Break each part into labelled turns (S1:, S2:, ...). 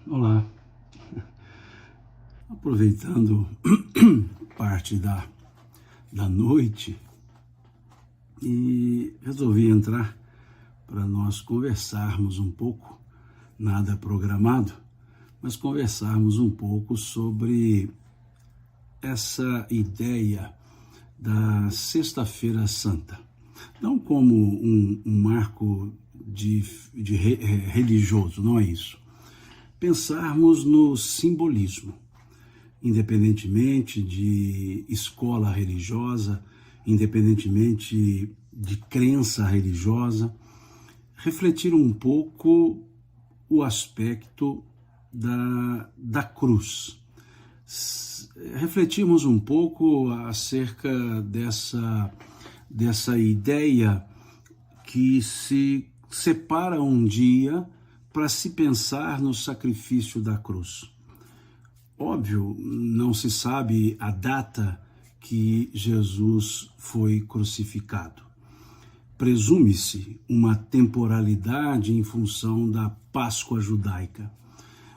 S1: Olá, aproveitando parte da noite e resolvi entrar para nós conversarmos um pouco, nada programado, mas conversarmos um pouco sobre essa ideia da Sexta-feira Santa. Não como um marco religioso, não é isso. Pensarmos no simbolismo, independentemente de escola religiosa, independentemente de crença religiosa, refletir um pouco o aspecto da cruz. Refletirmos um pouco acerca dessa ideia que se separa um dia para se pensar no sacrifício da cruz. Óbvio, não se sabe a data que Jesus foi crucificado. Presume-se uma temporalidade em função da Páscoa judaica.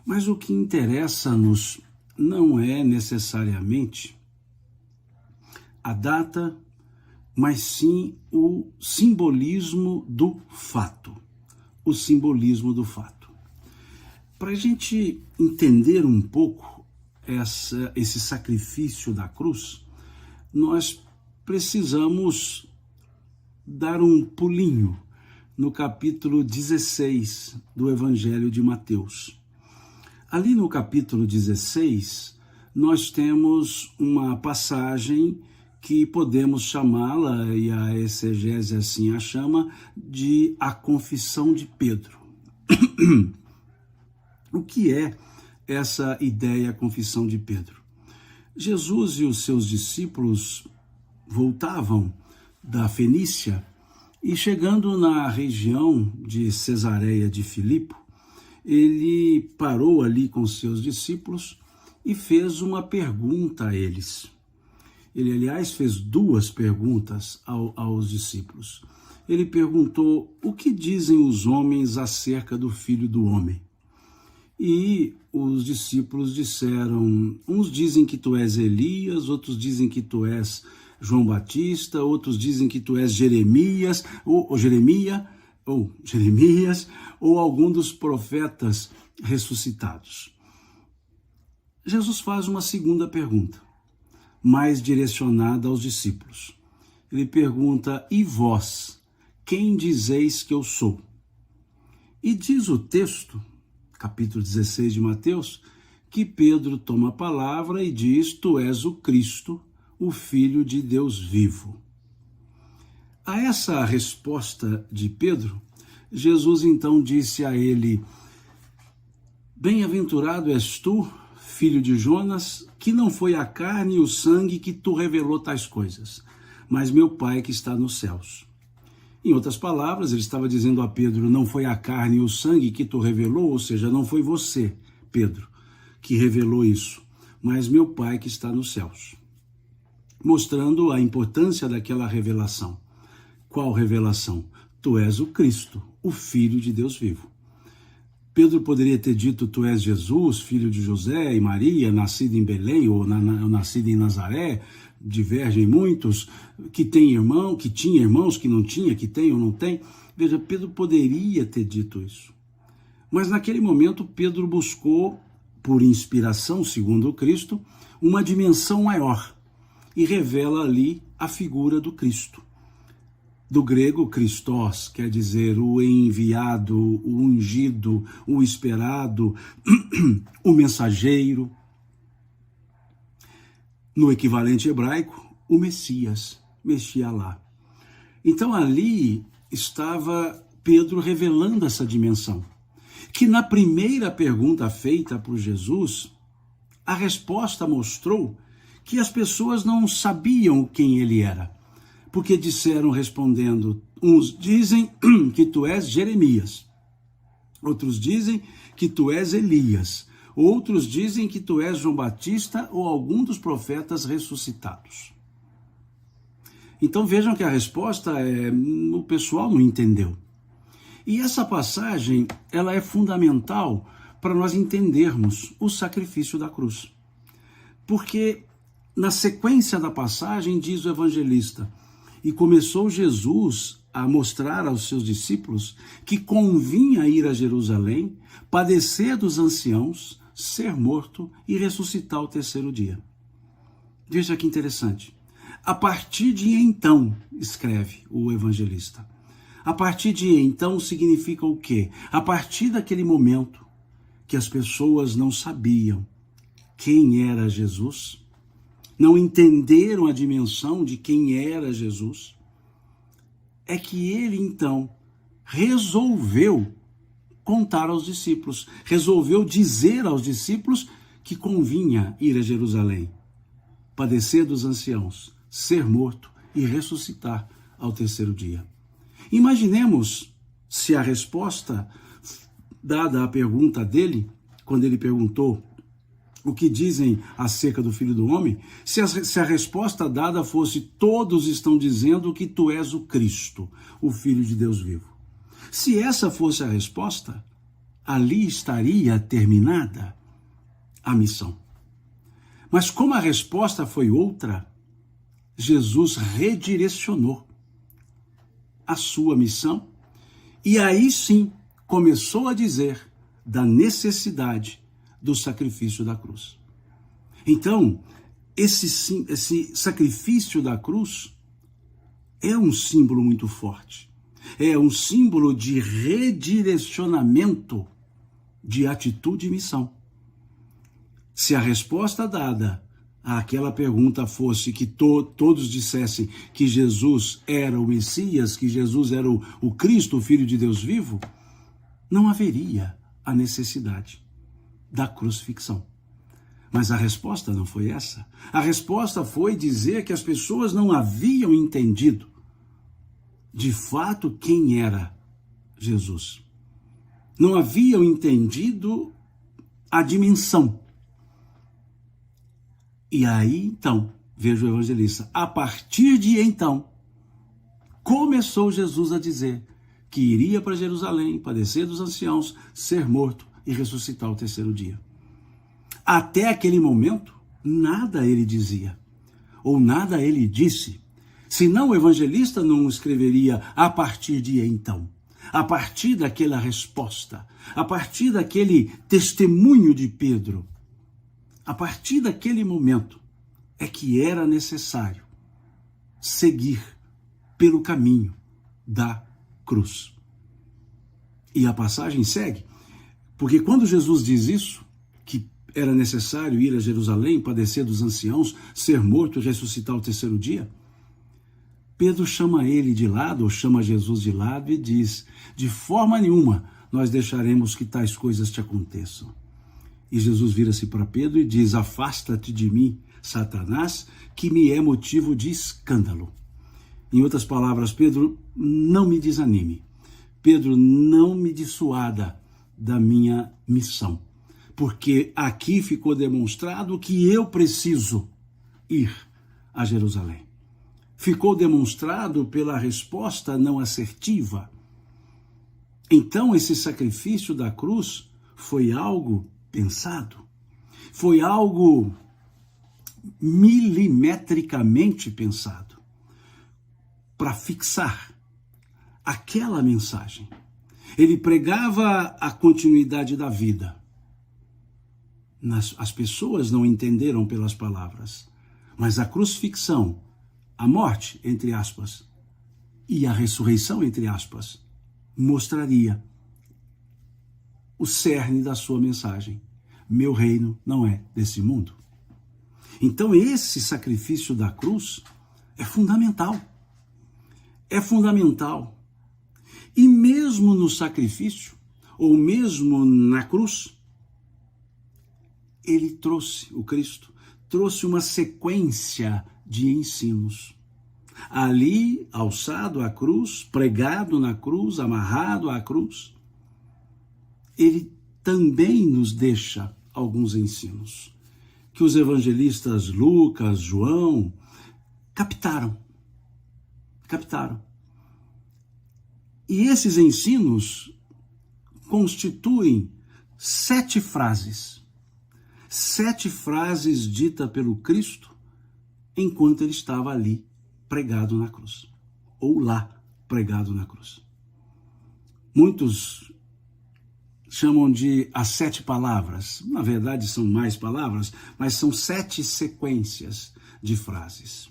S1: Mas o que interessa-nos não é necessariamente a data, mas sim o simbolismo do fato. O simbolismo do fato. Para a gente entender um pouco esse sacrifício da cruz, nós precisamos dar um pulinho no capítulo 16 do Evangelho de Mateus. Ali no capítulo 16, nós temos uma passagem que podemos chamá-la, e a exegese assim a chama, de a confissão de Pedro. O que é essa ideia, a confissão de Pedro? Jesus e os seus discípulos voltavam da Fenícia e, chegando na região de Cesareia de Filipe, ele parou ali com seus discípulos e fez uma pergunta a eles. Ele, aliás, fez duas perguntas aos discípulos. Ele perguntou: o que dizem os homens acerca do Filho do Homem? E os discípulos disseram: uns dizem que tu és Elias, outros dizem que tu és João Batista, outros dizem que tu és Jeremias, ou algum dos profetas ressuscitados. Jesus faz uma segunda pergunta, mais direcionada aos discípulos. Ele pergunta: e vós, quem dizeis que eu sou? E diz o texto, capítulo 16 de Mateus, que Pedro toma a palavra e diz: tu és o Cristo, o Filho de Deus vivo. A essa resposta de Pedro, Jesus então disse a ele: bem-aventurado és tu, filho de Jonas, que não foi a carne e o sangue que tu revelou tais coisas, mas meu Pai que está nos céus. Em outras palavras, ele estava dizendo a Pedro: não foi a carne e o sangue que tu revelou, ou seja, não foi você, Pedro, que revelou isso, mas meu Pai que está nos céus. Mostrando a importância daquela revelação. Qual revelação? Tu és o Cristo, o Filho de Deus vivo. Pedro poderia ter dito: tu és Jesus, filho de José e Maria, nascido em Belém ou nascido em Nazaré, divergem muitos, que tinha irmãos, que não tinha, que tem ou não tem. Veja, Pedro poderia ter dito isso. Mas naquele momento Pedro buscou, por inspiração, segundo o Cristo, uma dimensão maior e revela ali a figura do Cristo. Do grego, Christos, quer dizer o enviado, o ungido, o esperado, o mensageiro. No equivalente hebraico, o Messias, Meshialá. Então ali estava Pedro revelando essa dimensão, que na primeira pergunta feita por Jesus, a resposta mostrou que as pessoas não sabiam quem ele era. Porque disseram respondendo: uns dizem que tu és Jeremias, outros dizem que tu és Elias, outros dizem que tu és João Batista ou algum dos profetas ressuscitados. Então vejam que a resposta o pessoal não entendeu. E essa passagem ela é fundamental para nós entendermos o sacrifício da cruz. Porque na sequência da passagem diz o evangelista: e começou Jesus a mostrar aos seus discípulos que convinha ir a Jerusalém, padecer dos anciãos, ser morto e ressuscitar ao terceiro dia. Veja que interessante. A partir de então, escreve o evangelista, a partir de então significa o quê? A partir daquele momento que as pessoas não sabiam quem era Jesus, não entenderam a dimensão de quem era Jesus, é que ele então resolveu contar aos discípulos, resolveu dizer aos discípulos que convinha ir a Jerusalém, padecer dos anciãos, ser morto e ressuscitar ao terceiro dia. Imaginemos se a resposta dada à pergunta dele, quando ele perguntou o que dizem acerca do Filho do Homem, se a resposta dada fosse: todos estão dizendo que tu és o Cristo, o Filho de Deus vivo. Se essa fosse a resposta, ali estaria terminada a missão. Mas como a resposta foi outra, Jesus redirecionou a sua missão e aí sim começou a dizer da necessidade do sacrifício da cruz. Então, esse sacrifício da cruz é um símbolo muito forte. É um símbolo de redirecionamento de atitude e missão. Se a resposta dada àquela pergunta fosse que todos dissessem que Jesus era o Messias, que Jesus era o Cristo, o Filho de Deus vivo, não haveria a necessidade da crucifixão. Mas a resposta não foi essa. A resposta foi dizer que as pessoas não haviam entendido de fato quem era Jesus. Não haviam entendido a dimensão. E aí, então, veja o evangelista, a partir de então, começou Jesus a dizer que iria para Jerusalém, padecer dos anciãos, ser morto e ressuscitar ao terceiro dia. Até aquele momento, nada ele dizia, ou nada ele disse, senão o evangelista não escreveria a partir de então, a partir daquela resposta, a partir daquele testemunho de Pedro, a partir daquele momento é que era necessário seguir pelo caminho da cruz. E a passagem segue, porque quando Jesus diz isso, que era necessário ir a Jerusalém, padecer dos anciãos, ser morto e ressuscitar ao terceiro dia, Pedro chama ele de lado, ou chama Jesus de lado e diz: de forma nenhuma nós deixaremos que tais coisas te aconteçam. E Jesus vira-se para Pedro e diz: afasta-te de mim, Satanás, que me é motivo de escândalo. Em outras palavras, Pedro, não me desanime. Pedro, não me dissuada da minha missão, porque aqui ficou demonstrado que eu preciso ir a Jerusalém. Ficou demonstrado pela resposta não assertiva. Então, esse sacrifício da cruz foi algo pensado, foi algo milimetricamente pensado para fixar aquela mensagem. Ele pregava a continuidade da vida. As pessoas não entenderam pelas palavras, mas a crucifixão, a morte, entre aspas, e a ressurreição, entre aspas, mostraria o cerne da sua mensagem. Meu reino não é desse mundo. Então esse sacrifício da cruz é fundamental. É fundamental. E mesmo no sacrifício, ou mesmo na cruz, ele trouxe, o Cristo, trouxe uma sequência de ensinos. Ali, alçado à cruz, pregado na cruz, amarrado à cruz, ele também nos deixa alguns ensinos que os evangelistas Lucas, João, captaram. E esses ensinos constituem 7 frases. 7 frases ditas pelo Cristo enquanto ele estava ali pregado na cruz, ou lá pregado na cruz. Muitos chamam de as 7 palavras. Na verdade são mais palavras, mas são 7 sequências de frases.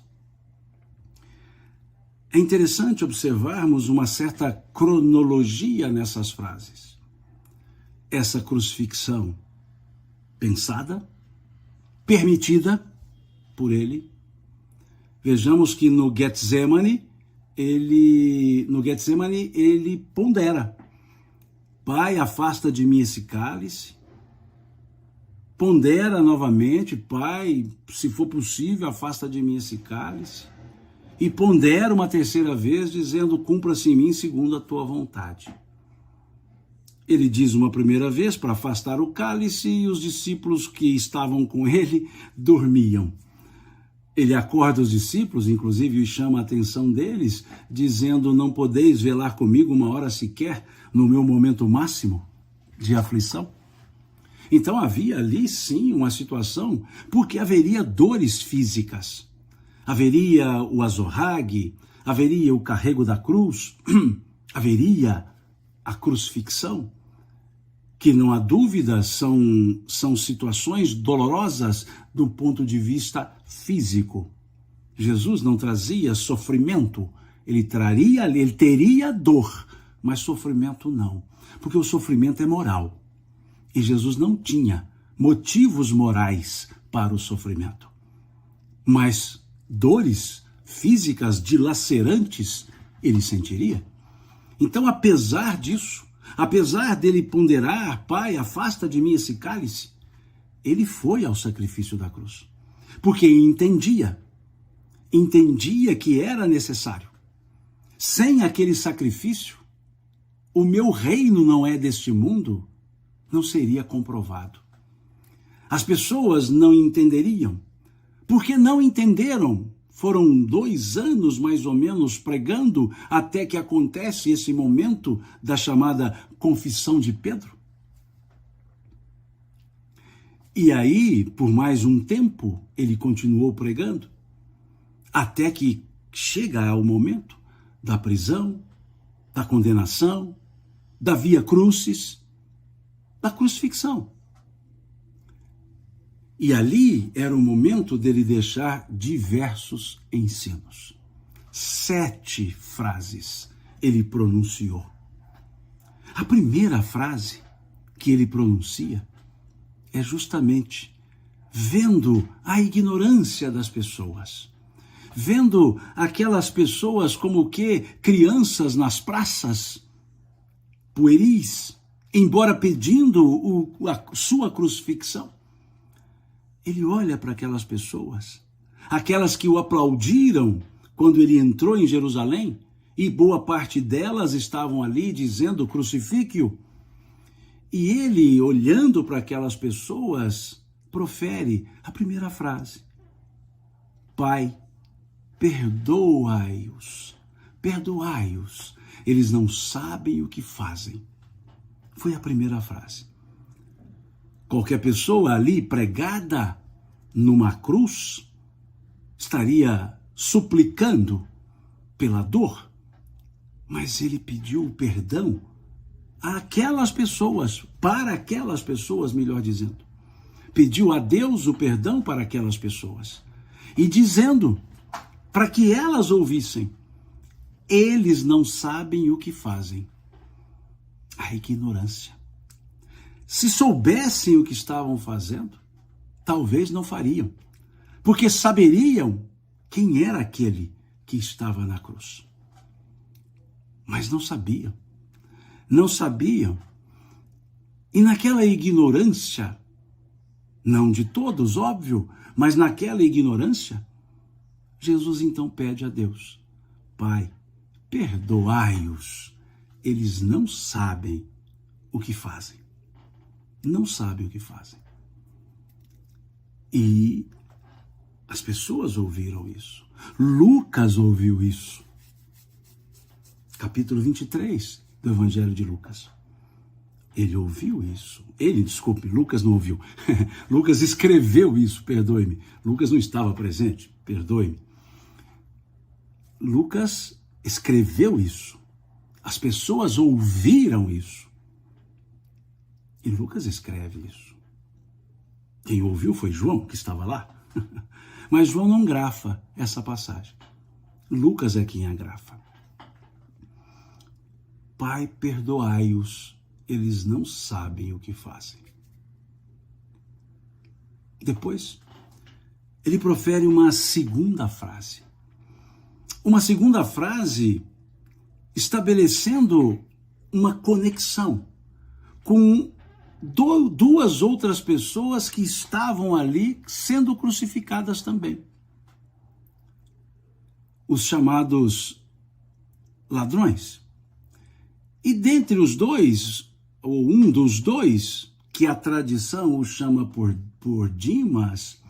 S1: É interessante observarmos uma certa cronologia nessas frases. Essa crucifixão pensada, permitida por ele. Vejamos que no Getsemane ele pondera: Pai, afasta de mim esse cálice. Pondera novamente: Pai, se for possível, afasta de mim esse cálice. E pondera uma terceira vez, dizendo: cumpra-se em mim segundo a tua vontade. Ele diz uma primeira vez para afastar o cálice, e os discípulos que estavam com ele dormiam. Ele acorda os discípulos, inclusive, e chama a atenção deles, dizendo: não podeis velar comigo uma hora sequer no meu momento máximo de aflição? Então havia ali sim uma situação, porque haveria dores físicas. Haveria o azorrague, haveria o carrego da cruz, haveria a crucifixão, que não há dúvida são situações dolorosas do ponto de vista físico. Jesus não trazia sofrimento, ele teria dor, mas sofrimento não, porque o sofrimento é moral. E Jesus não tinha motivos morais para o sofrimento. Mas dores físicas dilacerantes ele sentiria. Então, apesar disso, apesar dele ponderar: Pai, afasta de mim esse cálice, ele foi ao sacrifício da cruz, porque entendia que era necessário. Sem aquele sacrifício, o meu reino não é deste mundo, não seria comprovado. As pessoas não entenderiam, porque não entenderam. Foram 2 anos, mais ou menos, pregando até que acontece esse momento da chamada confissão de Pedro. E aí, por mais um tempo, ele continuou pregando, até que chega o momento da prisão, da condenação, da via crucis, da crucifixão. E ali era o momento dele deixar diversos ensinos. 7 frases ele pronunciou. A primeira frase que ele pronuncia é justamente vendo a ignorância das pessoas, vendo aquelas pessoas como que crianças nas praças, pueris, embora pedindo a sua crucifixão. Ele olha para aquelas pessoas, aquelas que o aplaudiram quando ele entrou em Jerusalém, e boa parte delas estavam ali dizendo: crucifique-o. E ele, olhando para aquelas pessoas, profere a primeira frase: Pai, perdoai-os, perdoai-os, eles não sabem o que fazem. Foi a primeira frase. Qualquer pessoa ali pregada numa cruz estaria suplicando pela dor, mas ele pediu perdão àquelas pessoas, para aquelas pessoas, melhor dizendo. Pediu a Deus o perdão para aquelas pessoas e dizendo para que elas ouvissem: eles não sabem o que fazem. A ignorância. Se soubessem o que estavam fazendo, talvez não fariam, porque saberiam quem era aquele que estava na cruz. Mas não sabiam. Não sabiam. E naquela ignorância, não de todos, óbvio, mas naquela ignorância, Jesus então pede a Deus: Pai, perdoai-os, eles não sabem o que fazem. Não sabem o que fazem. E as pessoas ouviram isso. Lucas ouviu isso. Capítulo 23 do Evangelho de Lucas. Ele ouviu isso. Desculpe, Lucas não ouviu. Lucas escreveu isso, perdoe-me. Lucas não estava presente, perdoe-me. Lucas escreveu isso. As pessoas ouviram isso. E Lucas escreve isso. Quem ouviu foi João, que estava lá. Mas João não grafa essa passagem. Lucas é quem a grafa. Pai, perdoai-os, eles não sabem o que fazem. Depois, ele profere uma segunda frase. Uma segunda frase estabelecendo uma conexão com duas outras pessoas que estavam ali sendo crucificadas também. Os chamados ladrões. E dentre os dois, ou um dos dois, que a tradição o chama por Dimas,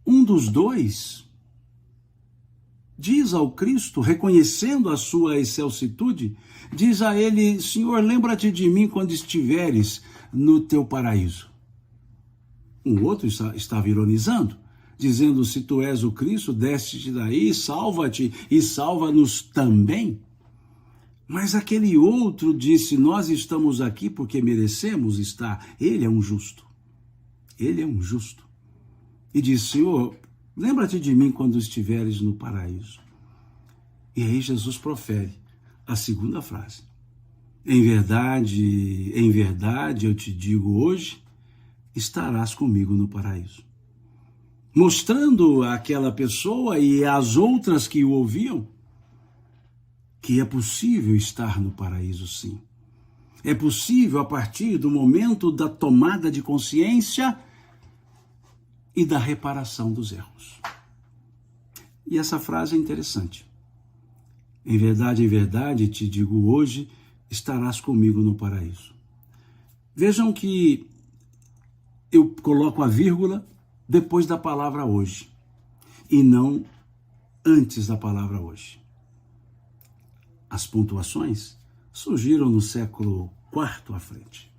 S1: um dos dois diz ao Cristo, reconhecendo a sua excelsitude, diz a ele: Senhor, lembra-te de mim quando estiveres no teu paraíso. Um outro estava ironizando, dizendo: se tu és o Cristo, desce-te daí, salva-te e salva-nos também. Mas aquele outro disse: nós estamos aqui porque merecemos estar. Ele é um justo. Ele é um justo. E disse: Senhor, lembra-te de mim quando estiveres no paraíso. E aí Jesus profere a segunda frase. Em verdade, eu te digo hoje, estarás comigo no paraíso. Mostrando àquela pessoa e às outras que o ouviam que é possível estar no paraíso, sim. É possível a partir do momento da tomada de consciência e da reparação dos erros. E essa frase é interessante. Em verdade, te digo hoje, estarás comigo no paraíso. Vejam que eu coloco a vírgula depois da palavra hoje, e não antes da palavra hoje. As pontuações surgiram no século IV à frente.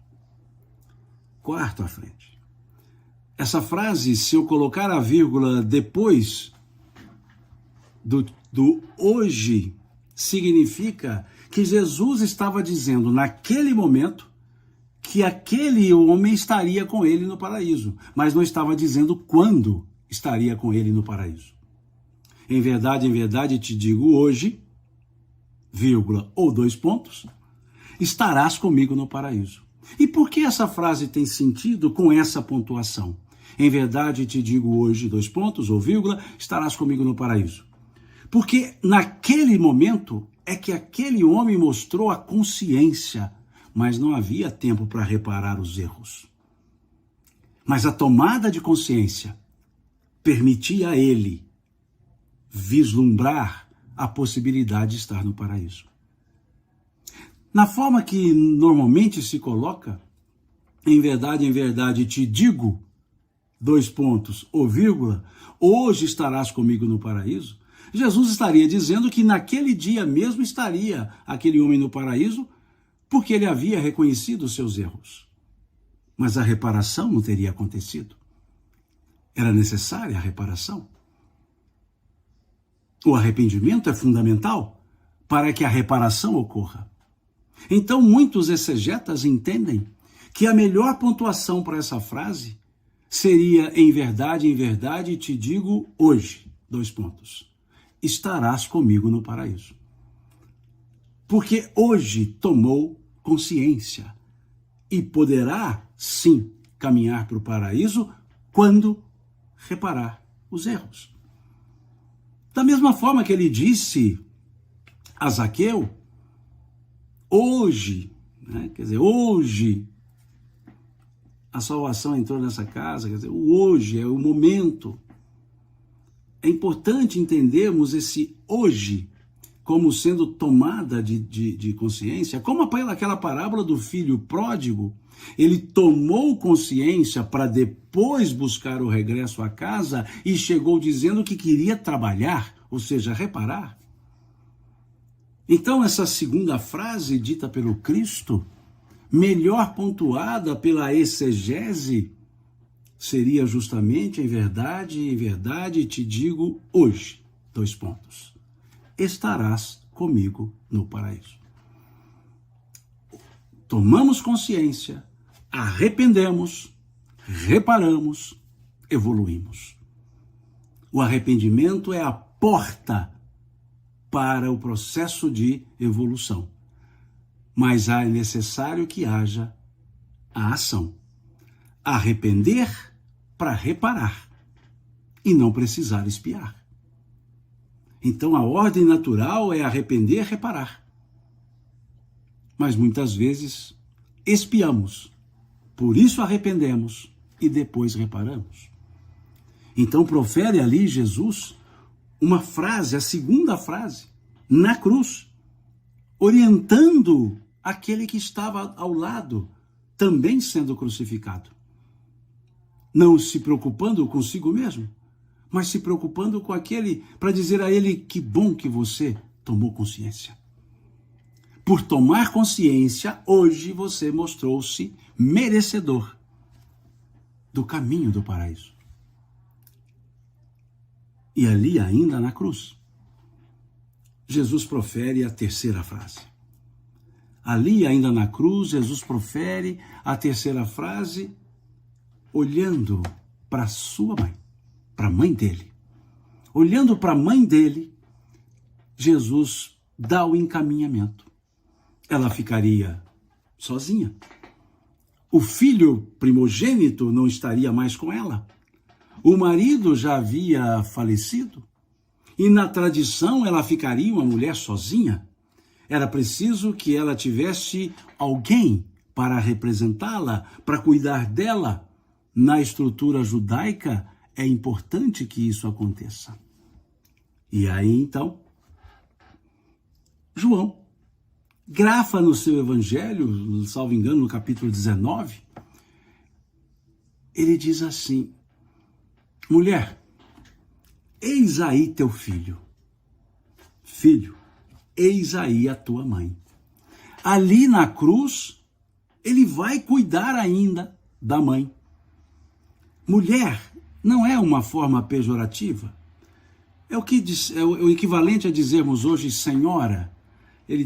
S1: IV à frente. Essa frase, se eu colocar a vírgula depois do hoje, significa que Jesus estava dizendo naquele momento que aquele homem estaria com ele no paraíso, mas não estava dizendo quando estaria com ele no paraíso. Em verdade, te digo hoje, vírgula ou 2 pontos, estarás comigo no paraíso. E por que essa frase tem sentido com essa pontuação? Em verdade, te digo hoje, 2 pontos ou vírgula, estarás comigo no paraíso. Porque naquele momento é que aquele homem mostrou a consciência, mas não havia tempo para reparar os erros. Mas a tomada de consciência permitia a ele vislumbrar a possibilidade de estar no paraíso. Na forma que normalmente se coloca, em verdade, te digo, 2 pontos ou vírgula, hoje estarás comigo no paraíso, Jesus estaria dizendo que naquele dia mesmo estaria aquele homem no paraíso, porque ele havia reconhecido os seus erros. Mas a reparação não teria acontecido. Era necessária a reparação. O arrependimento é fundamental para que a reparação ocorra. Então, muitos exegetas entendem que a melhor pontuação para essa frase seria: em verdade, te digo hoje, 2 pontos, estarás comigo no paraíso. Porque hoje tomou consciência e poderá, sim, caminhar para o paraíso quando reparar os erros. Da mesma forma que ele disse a Zaqueu, hoje, hoje a salvação entrou nessa casa, hoje é o momento. É importante entendermos esse hoje como sendo tomada de consciência, como aquela parábola do filho pródigo. Ele tomou consciência para depois buscar o regresso à casa e chegou dizendo que queria trabalhar, ou seja, reparar. Então, essa segunda frase dita pelo Cristo melhor pontuada pela exegese, seria justamente em verdade te digo hoje, 2 pontos, estarás comigo no paraíso. Tomamos consciência, arrependemos, reparamos, evoluímos. O arrependimento é a porta para o processo de evolução. Mas é necessário que haja a ação. Arrepender para reparar e não precisar expiar. Então a ordem natural é arrepender, reparar. Mas muitas vezes expiamos, por isso arrependemos e depois reparamos. Então profere ali Jesus uma frase, a segunda frase, na cruz, orientando aquele que estava ao lado, também sendo crucificado. Não se preocupando consigo mesmo, mas se preocupando com aquele, para dizer a ele, que bom que você tomou consciência. Por tomar consciência, hoje você mostrou-se merecedor do caminho do paraíso. E ali, ainda na cruz, Jesus profere a terceira frase. Ali, ainda na cruz, Jesus profere a terceira frase, olhando para sua mãe, para a mãe dele. Olhando para a mãe dele, Jesus dá o encaminhamento. Ela ficaria sozinha. O filho primogênito não estaria mais com ela. O marido já havia falecido. E na tradição ela ficaria uma mulher sozinha. Era preciso que ela tivesse alguém para representá-la, para cuidar dela. Na estrutura judaica é importante que isso aconteça. E aí então, João grafa no seu evangelho, salvo engano, no capítulo 19, ele diz assim: mulher, eis aí teu filho. Filho, eis aí a tua mãe. Ali na cruz, ele vai cuidar ainda da mãe. Mulher não é uma forma pejorativa. É o equivalente a dizermos hoje senhora. Ele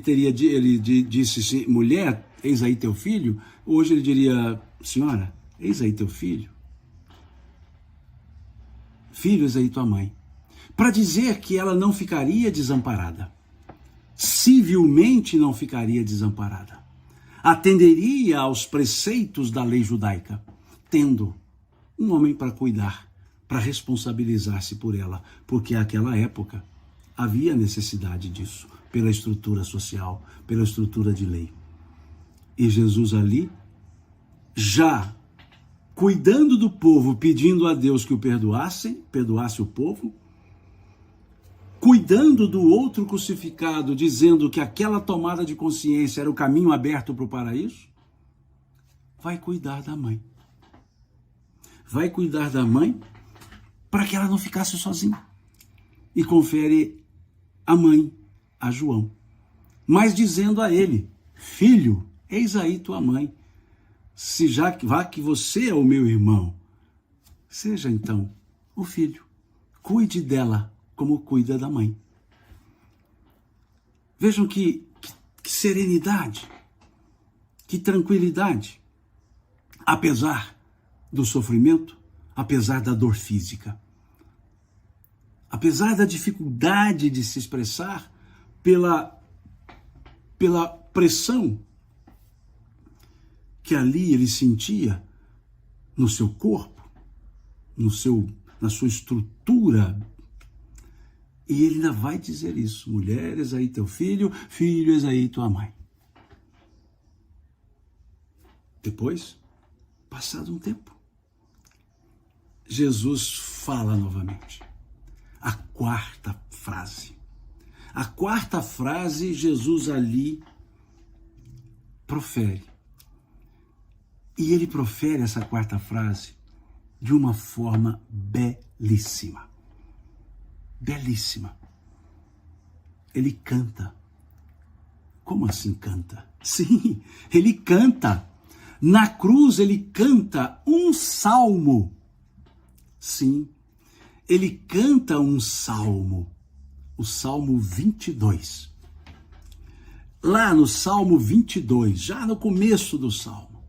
S1: disse assim, mulher, eis aí teu filho. Hoje ele diria, senhora, eis aí teu filho. Filho, eis aí tua mãe. Para dizer que ela não ficaria desamparada. Civilmente não ficaria desamparada. Atenderia aos preceitos da lei judaica, tendo um homem para cuidar, para responsabilizar-se por ela, porque naquela época havia necessidade disso, pela estrutura social, pela estrutura de lei. E Jesus ali, já cuidando do povo, pedindo a Deus que o perdoasse o povo, cuidando do outro crucificado, dizendo que aquela tomada de consciência era o caminho aberto para o paraíso, vai cuidar da mãe. Vai cuidar da mãe para que ela não ficasse sozinha. E confere a mãe a João, mas dizendo a ele, filho, eis aí tua mãe. Se já que você é o meu irmão, seja então o filho. Cuide dela como cuida da mãe. Vejam que serenidade, que tranquilidade, apesar do sofrimento, apesar da dor física, apesar da dificuldade de se expressar pela pressão que ali ele sentia no seu corpo, na sua estrutura. E ele ainda vai dizer isso, mulher, eis aí teu filho, filho, eis aí tua mãe. Depois, passado um tempo, Jesus fala novamente. A quarta frase. A quarta frase, Jesus ali profere. E ele profere essa quarta frase de uma forma belíssima. Belíssima. Ele canta. Como assim canta? Sim, ele canta. Na cruz ele canta um salmo. Sim, ele canta um salmo, o Salmo 22. Lá no Salmo 22, já no começo do Salmo,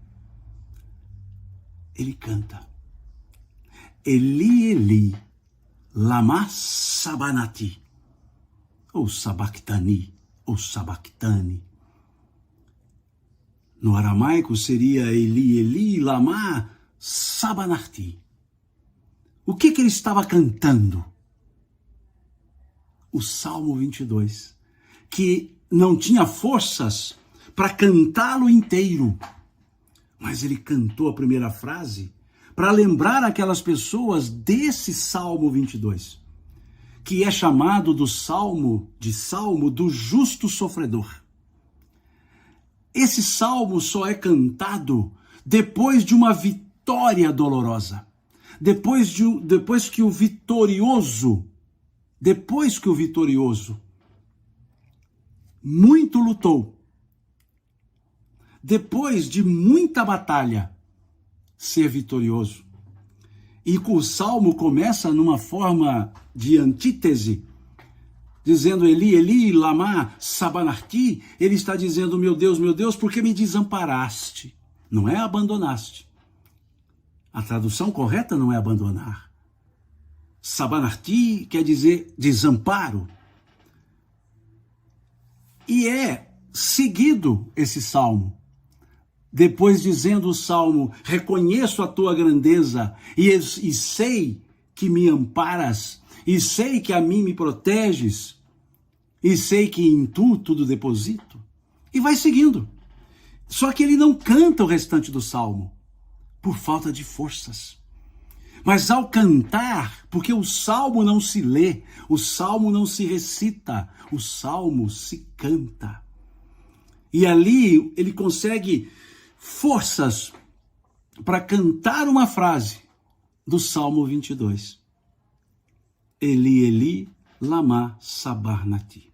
S1: ele canta: Eli, Eli, lama sabanati, ou sabactani, ou sabactani. No aramaico seria Eli, Eli, lama sabanati. O que ele estava cantando? O Salmo 22, que não tinha forças para cantá-lo inteiro, mas ele cantou a primeira frase para lembrar aquelas pessoas desse Salmo 22, que é chamado do Salmo do justo sofredor. Esse salmo só é cantado depois de uma vitória dolorosa. Depois que o vitorioso muito lutou, depois de muita batalha, ser vitorioso. E o salmo começa numa forma de antítese, dizendo Eli, Eli, lama sabanarti. Ele está dizendo, meu Deus, por que me desamparaste? Não é abandonaste. A tradução correta não é abandonar. Sabanarti quer dizer desamparo. E é seguido esse salmo. Depois dizendo o salmo, reconheço a tua grandeza e sei que me amparas, e sei que a mim me proteges, e sei que em tu tudo deposito. E vai seguindo. Só que ele não canta o restante do salmo, por falta de forças. Mas ao cantar, porque o salmo não se lê, o salmo não se recita, o salmo se canta. E ali ele consegue forças para cantar uma frase do Salmo 22. Eli, Eli, lama sabachthani.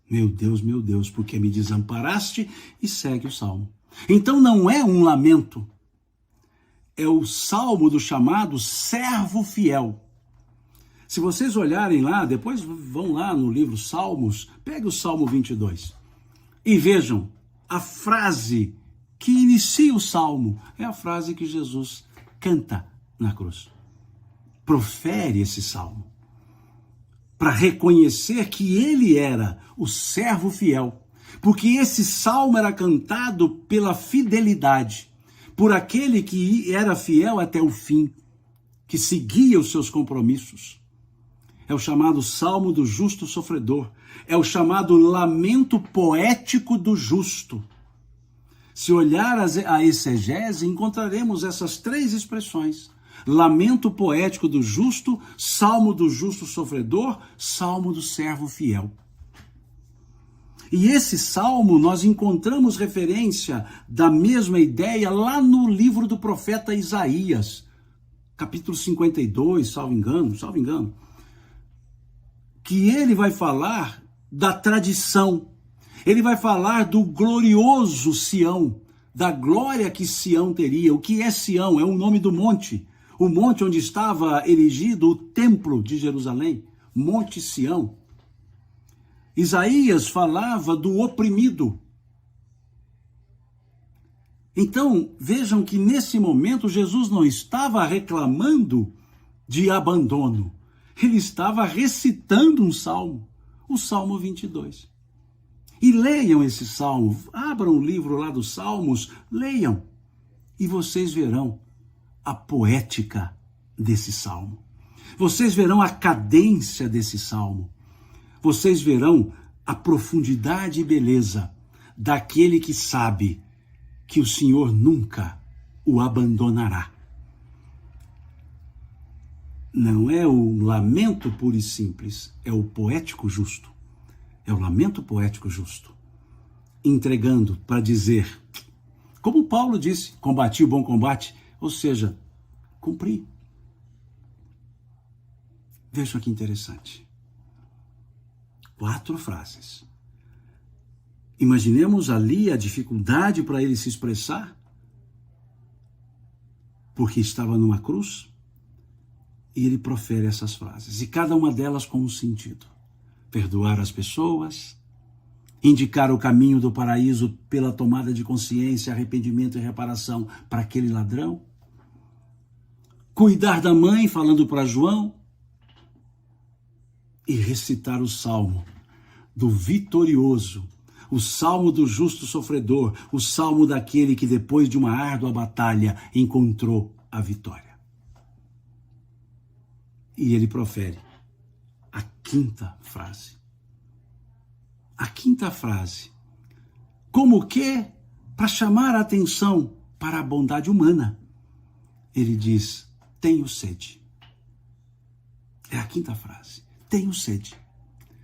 S1: Meu Deus, porque me desamparaste? E segue o salmo. Então não é um lamento, é o salmo do chamado servo fiel. Se vocês olharem lá, depois vão lá no livro Salmos, pegue o Salmo 22 e vejam a frase que inicia o salmo, é a frase que Jesus canta na cruz. Profere esse salmo para reconhecer que ele era o servo fiel, porque esse salmo era cantado pela fidelidade, por aquele que era fiel até o fim, que seguia os seus compromissos. É o chamado Salmo do Justo Sofredor, é o chamado lamento poético do justo. Se olhar a exegese, encontraremos essas três expressões: lamento poético do justo, salmo do justo sofredor, salmo do servo fiel. E esse salmo nós encontramos referência da mesma ideia lá no livro do profeta Isaías, capítulo 52, salvo engano, que ele vai falar da tradição. Ele vai falar do glorioso Sião, da glória que Sião teria. O que é Sião? É o nome do monte. O monte onde estava erigido o templo de Jerusalém, Monte Sião. Isaías falava do oprimido. Então, vejam que nesse momento Jesus não estava reclamando de abandono. Ele estava recitando um salmo, o Salmo 22. E leiam esse salmo, abram o livro lá dos Salmos, leiam, e vocês verão a poética desse salmo. Vocês verão a cadência desse salmo. Vocês verão a profundidade e beleza daquele que sabe que o Senhor nunca o abandonará. Não é o lamento puro e simples, é o poético justo. É o lamento poético justo, entregando para dizer, como Paulo disse, combati o bom combate, ou seja, cumpri. Veja que interessante. 4 frases. Imaginemos ali a dificuldade para ele se expressar, porque estava numa cruz, e ele profere essas frases, e cada uma delas com um sentido. Perdoar as pessoas, indicar o caminho do paraíso pela tomada de consciência, arrependimento e reparação para aquele ladrão, cuidar da mãe, falando para João, e recitar o salmo do vitorioso, o salmo do justo sofredor, o salmo daquele que depois de uma árdua batalha encontrou a vitória. E ele profere a quinta frase. A quinta frase, como que para chamar a atenção para a bondade humana, ele diz: tenho sede. É a quinta frase, tenho sede.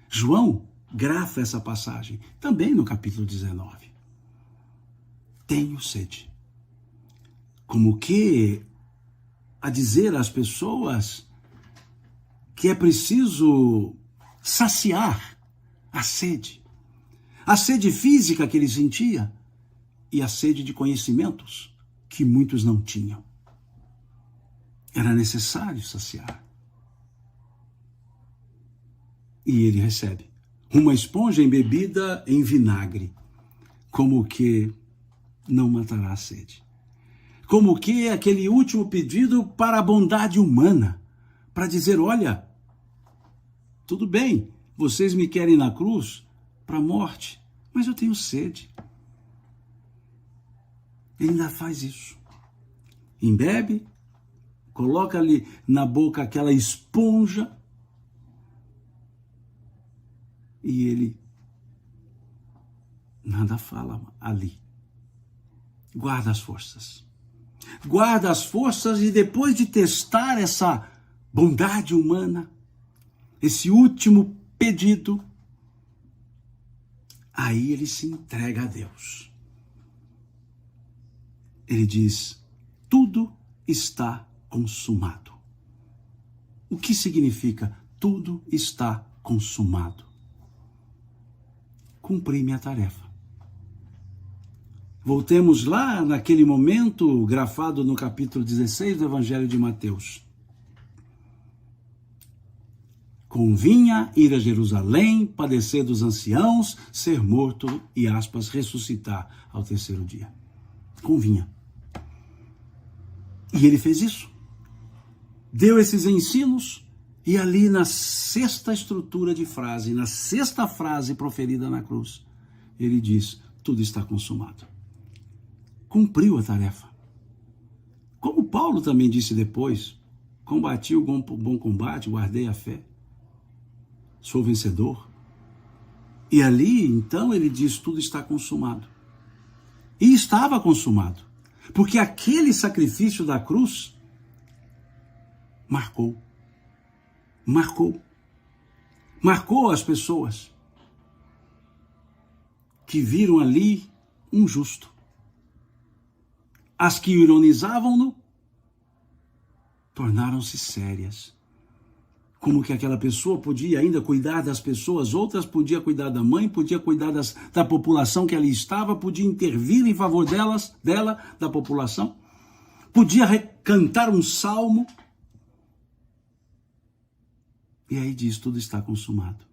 S1: João grafa essa passagem, também no capítulo 19. Tenho sede. Como que a dizer às pessoas que é preciso saciar a sede física que ele sentia e a sede de conhecimentos que muitos não tinham. Era necessário saciar. E ele recebe uma esponja embebida em vinagre, como que não matará a sede. Como que aquele último pedido para a bondade humana, para dizer: olha, tudo bem, vocês me querem na cruz para a morte, mas eu tenho sede. Ele ainda faz isso. Embebe, coloca ali na boca aquela esponja, e ele nada fala ali. Guarda as forças. Guarda as forças, e depois de testar essa bondade humana, esse último pedido, aí ele se entrega a Deus. Ele diz: tudo está consumado. O que significa tudo está consumado? Cumpri minha tarefa. Voltemos lá naquele momento grafado no capítulo 16 do Evangelho de Mateus. Convinha ir a Jerusalém, padecer dos anciãos, ser morto e, aspas, ressuscitar ao terceiro dia. Convinha. E ele fez isso. Deu esses ensinos, e ali na sexta estrutura de frase, na sexta frase proferida na cruz, ele diz: tudo está consumado. Cumpriu a tarefa. Como Paulo também disse depois: combati o bom combate, guardei a fé, sou vencedor. E ali, então, ele diz: tudo está consumado. E estava consumado, porque aquele sacrifício da cruz marcou as pessoas que viram ali um justo. As que ironizavam-no tornaram-se sérias. Como que aquela pessoa podia ainda cuidar das pessoas, outras podia cuidar da mãe, podia cuidar da população que ali estava, podia intervir em favor da população, podia cantar um salmo. E aí diz: tudo está consumado.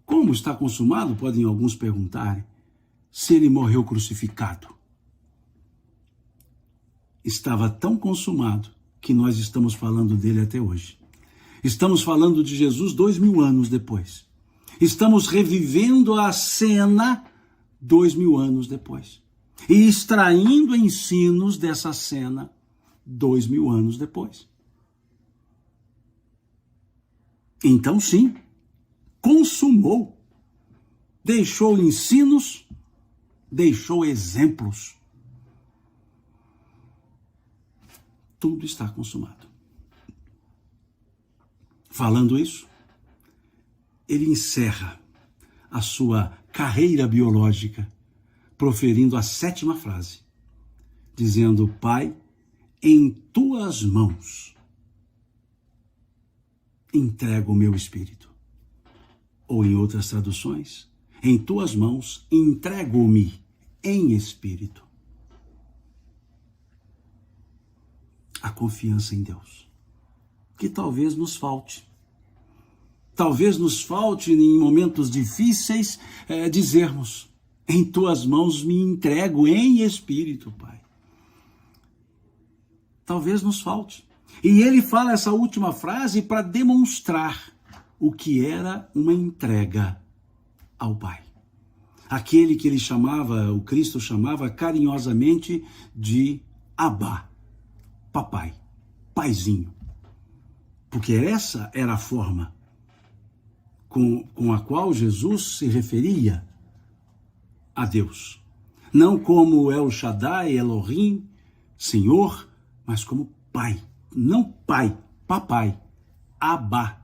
S1: Como está consumado? Podem alguns perguntar. Se ele morreu crucificado. Estava tão consumado que nós estamos falando dele até hoje. Estamos falando de Jesus 2000 anos depois. Estamos revivendo a cena 2000 anos depois. E extraindo ensinos dessa cena 2000 anos depois. Então, sim, consumou, deixou ensinos, deixou exemplos. Tudo está consumado. Falando isso, ele encerra a sua carreira biológica, proferindo a sétima frase, dizendo: Pai, em tuas mãos entrego o meu espírito. Ou em outras traduções, Em tuas mãos entrego-me em espírito. A confiança em Deus, que talvez nos falte. Talvez nos falte em momentos difíceis dizermos: em tuas mãos me entrego em espírito, Pai. Talvez nos falte. E ele fala essa última frase para demonstrar o que era uma entrega ao Pai. Aquele que ele chamava, o Cristo chamava carinhosamente de Abá, papai, paizinho. Porque essa era a forma com a qual Jesus se referia a Deus. Não como El Shaddai, Elohim, Senhor, mas como Pai. Não Pai, papai, Abá.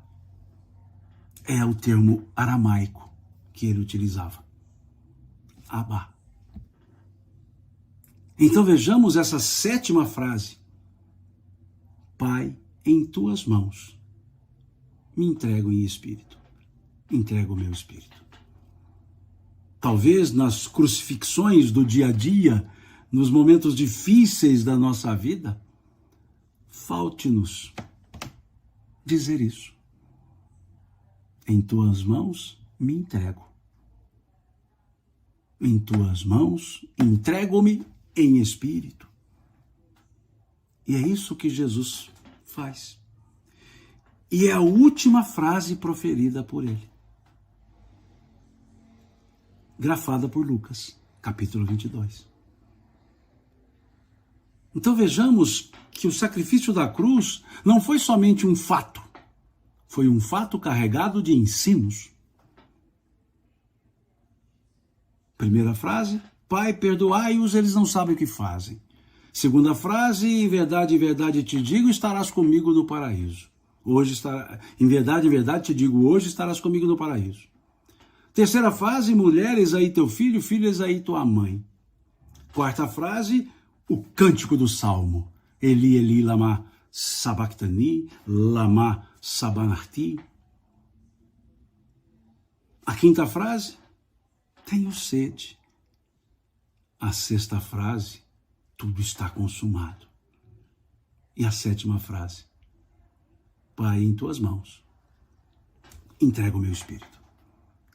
S1: É o termo aramaico que ele utilizava. Abá. Então vejamos essa sétima frase. Pai, em tuas mãos me entrego em espírito. Entrego o meu espírito. Talvez nas crucifixões do dia a dia, nos momentos difíceis da nossa vida, falte-nos dizer isso. Em tuas mãos me entrego. Em tuas mãos entrego-me em espírito. E é isso que Jesus faz. E é a última frase proferida por ele. Grafada por Lucas, capítulo 22. Então vejamos que o sacrifício da cruz não foi somente um fato. Foi um fato carregado de ensinos. Primeira frase, Pai, perdoai-os, eles não sabem o que fazem. Segunda frase, em verdade te digo, estarás comigo no paraíso. Em verdade te digo, hoje estarás comigo no paraíso. Terceira frase, mulher, eis aí teu filho, filho, eis aí tua mãe. Quarta frase, o cântico do Salmo. Eli, Eli, lama sabachthani, lama sabanarti. A quinta frase, tenho sede. A sexta frase, tudo está consumado. E a sétima frase, Pai, em tuas mãos, entrego o meu espírito.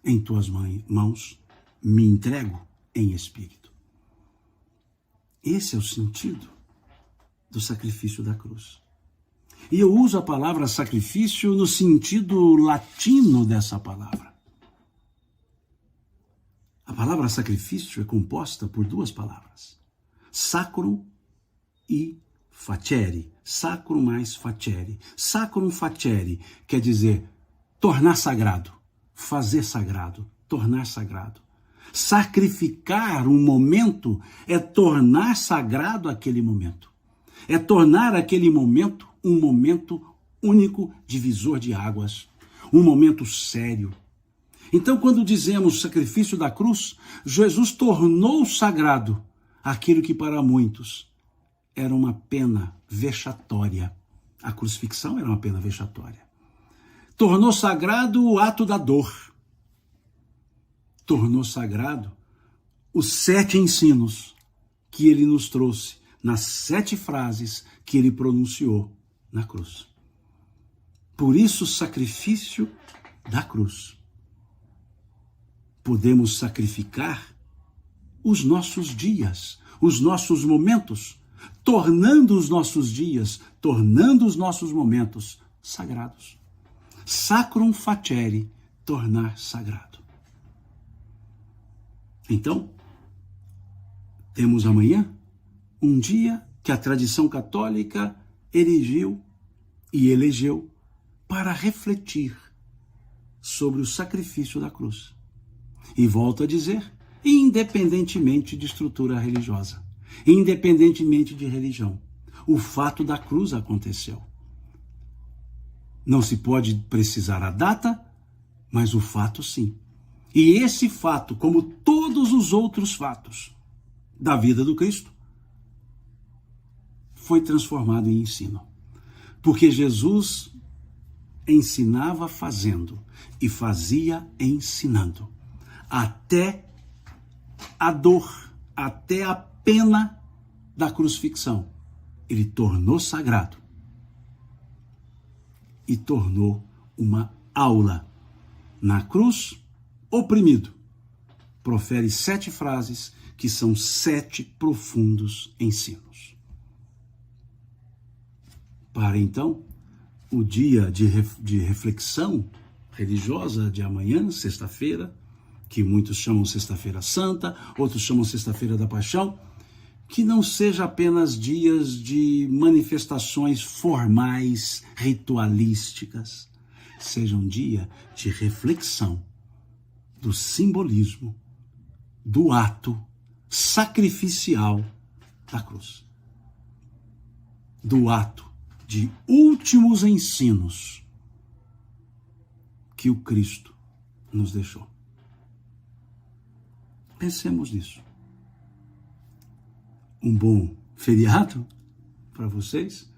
S1: Em tuas mãos, me entrego em espírito. Esse é o sentido do sacrifício da cruz. E eu uso a palavra sacrifício no sentido latino dessa palavra. A palavra sacrifício é composta por duas palavras. Sacrum e facere. Sacrum mais facere. Sacrum facere quer dizer tornar sagrado, fazer sagrado, tornar sagrado. Sacrificar um momento é tornar sagrado aquele momento. É tornar aquele momento um momento único, divisor de águas. Um momento sério. Então, quando dizemos sacrifício da cruz, Jesus tornou sagrado aquilo que para muitos era uma pena vexatória. A crucifixão era uma pena vexatória. Tornou sagrado o ato da dor. Tornou sagrado os 7 ensinos que ele nos trouxe nas 7 frases que ele pronunciou na cruz. Por isso, o sacrifício da cruz. Podemos sacrificar os nossos dias, os nossos momentos, tornando os nossos dias, tornando os nossos momentos sagrados. Sacrum facere, tornar sagrado. Então, temos amanhã um dia que a tradição católica erigiu e elegeu para refletir sobre o sacrifício da cruz. E volto a dizer, independentemente de estrutura religiosa, independentemente de religião, o fato da cruz aconteceu. Não se pode precisar a data, mas o fato sim. E esse fato, como todos os outros fatos da vida do Cristo, foi transformado em ensino. Porque Jesus ensinava fazendo e fazia ensinando. até a dor, até a pena da crucifixão. Ele tornou sagrado e tornou uma aula. Na cruz, oprimido, profere 7 frases que são 7 profundos ensinos. Para então, o dia de reflexão religiosa de amanhã, sexta-feira, que muitos chamam Sexta-feira Santa, outros chamam Sexta-feira da Paixão, que não seja apenas dias de manifestações formais, ritualísticas, seja um dia de reflexão do simbolismo, do ato sacrificial da cruz, do ato de últimos ensinos que o Cristo nos deixou. Pensemos nisso. Um bom feriado para vocês.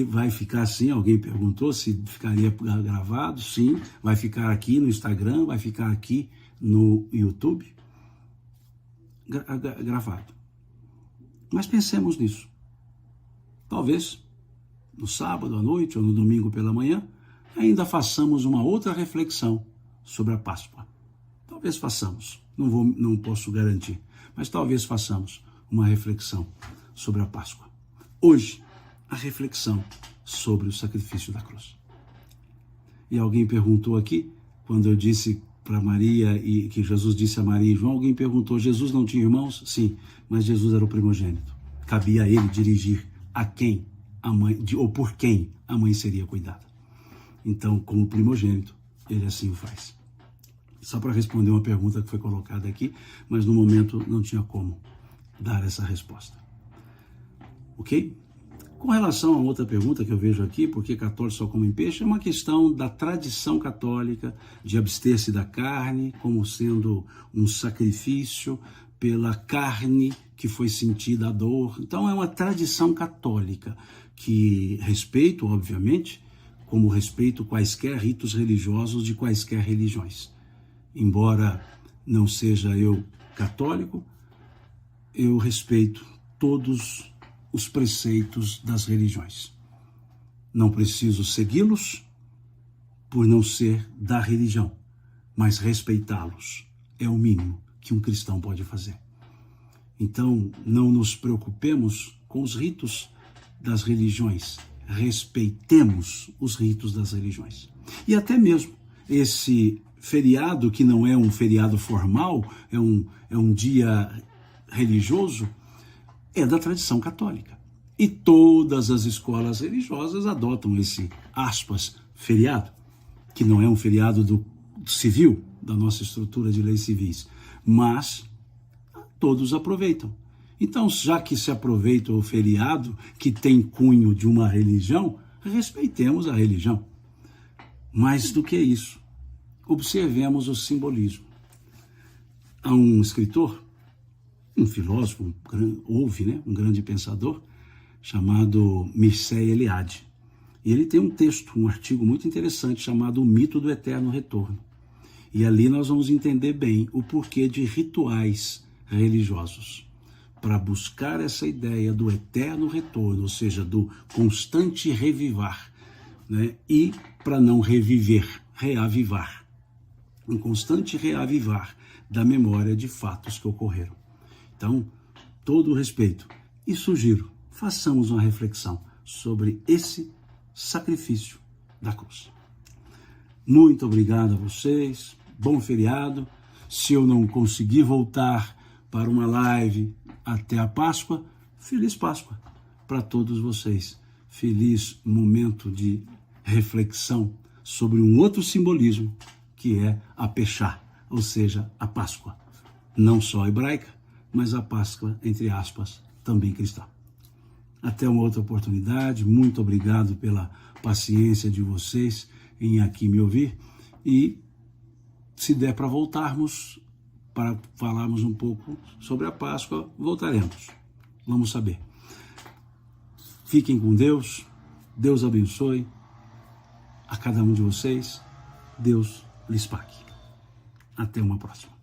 S1: Vai ficar assim, alguém perguntou se ficaria gravado. Sim, vai ficar aqui no Instagram, vai ficar aqui no YouTube, gravado. Mas pensemos nisso. Talvez no sábado à noite ou no domingo pela manhã ainda façamos uma outra reflexão sobre a Páscoa. Talvez façamos, não posso garantir, mas talvez façamos uma reflexão sobre a Páscoa. Hoje, a reflexão sobre o sacrifício da cruz. E alguém perguntou aqui, quando eu disse para Maria, e que Jesus disse a Maria e João, alguém perguntou, Jesus não tinha irmãos? Sim, mas Jesus era o primogênito. Cabia a ele dirigir a quem a mãe, ou por quem a mãe seria cuidada. Então, como primogênito, ele assim o faz. Só para responder uma pergunta que foi colocada aqui, mas no momento não tinha como dar essa resposta. Ok? Com relação a outra pergunta que eu vejo aqui, por que católico só comem peixe, é uma questão da tradição católica de abster-se da carne como sendo um sacrifício pela carne que foi sentida a dor. Então é uma tradição católica que respeito, obviamente, como respeito quaisquer ritos religiosos de quaisquer religiões. Embora não seja eu católico, eu respeito todos os preceitos das religiões. Não preciso segui-los por não ser da religião, mas respeitá-los é o mínimo que um cristão pode fazer. Então, não nos preocupemos com os ritos das religiões, respeitemos os ritos das religiões. E até mesmo esse feriado, que não é um feriado formal, é um dia religioso, é da tradição católica. E todas as escolas religiosas adotam esse, aspas, feriado, que não é um feriado do civil, da nossa estrutura de leis civis, mas todos aproveitam. Então, já que se aproveita o feriado, que tem cunho de uma religião, respeitemos a religião. Mais do que isso, observemos o simbolismo. Há um escritor, um filósofo, um grande pensador, chamado Mircea Eliade. E ele tem um texto, um artigo muito interessante, chamado O Mito do Eterno Retorno. E ali nós vamos entender bem o porquê de rituais religiosos, para buscar essa ideia do eterno retorno, ou seja, do constante revivar, né? E para não reviver, reavivar. Um constante reavivar da memória de fatos que ocorreram. Então, todo o respeito. E sugiro, façamos uma reflexão sobre esse sacrifício da cruz. Muito obrigado a vocês. Bom feriado. Se eu não conseguir voltar para uma live até a Páscoa, feliz Páscoa para todos vocês. Feliz momento de reflexão sobre um outro simbolismo, que é a Peshá, ou seja, a Páscoa. Não só hebraica, mas a Páscoa, entre aspas, também cristã. Até uma outra oportunidade. Muito obrigado pela paciência de vocês em aqui me ouvir. E se der para voltarmos, para falarmos um pouco sobre a Páscoa, voltaremos. Vamos saber. Fiquem com Deus. Deus abençoe a cada um de vocês. Deus lhes pague. Até uma próxima.